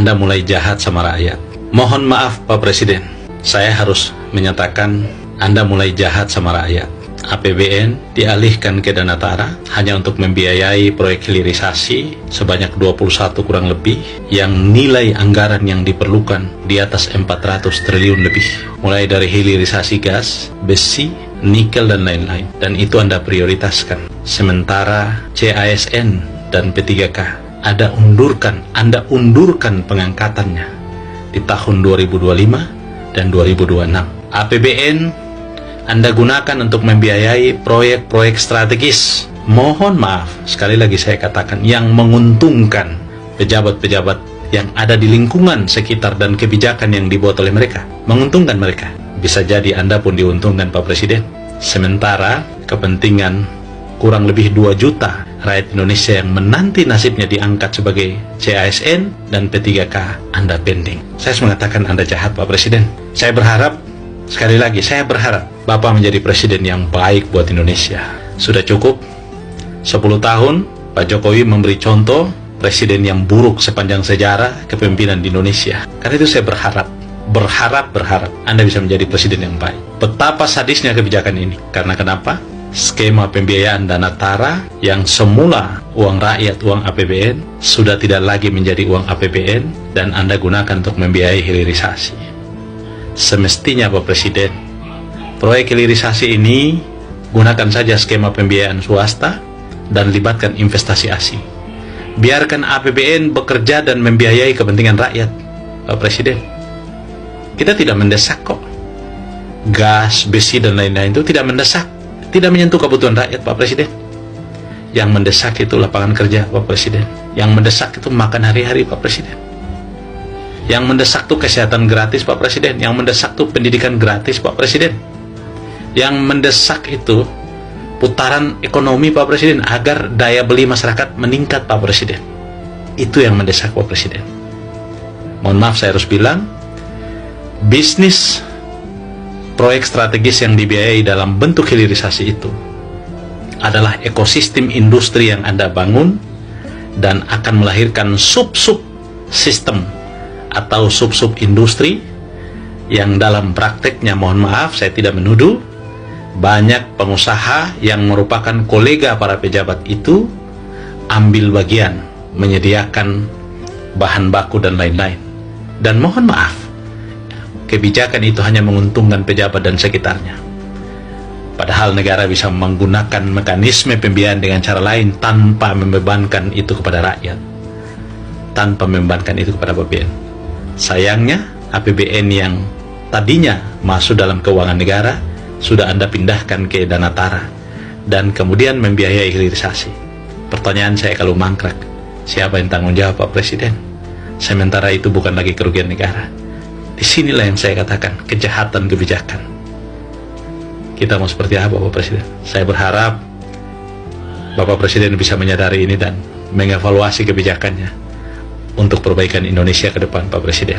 Anda mulai jahat sama rakyat. Mohon maaf Pak Presiden, saya harus menyatakan Anda mulai jahat sama rakyat. APBN dialihkan ke Dana Tara hanya untuk membiayai proyek hilirisasi sebanyak 21 kurang lebih, yang nilai anggaran yang diperlukan di atas 400 triliun lebih, mulai dari hilirisasi gas, besi, nikel dan lain-lain, dan itu Anda prioritaskan. Sementara CASN dan P3K Anda undurkan pengangkatannya di tahun 2025 dan 2026. APBN Anda gunakan untuk membiayai proyek-proyek strategis, mohon maaf, sekali lagi saya katakan, yang menguntungkan pejabat-pejabat yang ada di lingkungan sekitar dan kebijakan yang dibuat oleh mereka, menguntungkan mereka. Bisa jadi Anda pun diuntungkan Pak Presiden. Sementara kepentingan kurang lebih 2 juta rakyat Indonesia yang menanti nasibnya diangkat sebagai CASN dan P3K, Anda pending. Saya harus mengatakan Anda jahat Pak Presiden. Saya berharap, sekali lagi, saya berharap Bapak menjadi presiden yang baik buat Indonesia. Sudah cukup 10 tahun Pak Jokowi memberi contoh presiden yang buruk sepanjang sejarah kepemimpinan di Indonesia. Karena itu saya berharap Anda bisa menjadi presiden yang baik. Betapa sadisnya kebijakan ini. Karena kenapa? Skema pembiayaan Dana Tara yang semula uang rakyat, uang APBN, sudah tidak lagi menjadi uang APBN dan Anda gunakan untuk membiayai hilirisasi. Semestinya Pak Presiden, proyek hilirisasi ini gunakan saja skema pembiayaan swasta dan libatkan investasi asing. Biarkan APBN bekerja dan membiayai kepentingan rakyat, Pak Presiden. Kita tidak mendesak kok. Gas, besi dan lain-lain itu tidak mendesak, tidak menyentuh kebutuhan rakyat Pak Presiden. Yang mendesak itu lapangan kerja Pak Presiden. Yang mendesak itu makan hari-hari Pak Presiden. Yang mendesak itu kesehatan gratis Pak Presiden. Yang mendesak itu pendidikan gratis Pak Presiden. Yang mendesak itu putaran ekonomi Pak Presiden, agar daya beli masyarakat meningkat Pak Presiden. Itu yang mendesak Pak Presiden. Mohon maaf saya harus bilang, bisnis proyek strategis yang dibiayai dalam bentuk hilirisasi itu adalah ekosistem industri yang Anda bangun dan akan melahirkan sub-sub sistem atau sub-sub industri yang dalam prakteknya, mohon maaf saya tidak menuduh, banyak pengusaha yang merupakan kolega para pejabat itu ambil bagian menyediakan bahan baku dan lain-lain. Dan mohon maaf, kebijakan itu hanya menguntungkan pejabat dan sekitarnya. Padahal negara bisa menggunakan mekanisme pembiayaan dengan cara lain tanpa membebankan itu kepada rakyat, tanpa membebankan itu kepada APBN. Sayangnya APBN yang tadinya masuk dalam keuangan negara sudah Anda pindahkan ke Dana Tara dan kemudian membiayai hilirisasi. Pertanyaan saya kalau mangkrak, siapa yang tanggung jawab Pak Presiden? Sementara itu bukan lagi kerugian negara. Disinilah yang saya katakan kejahatan kebijakan. Kita mau seperti apa Bapak Presiden? Saya berharap Bapak Presiden bisa menyadari ini dan mengevaluasi kebijakannya untuk perbaikan Indonesia ke depan Pak Presiden.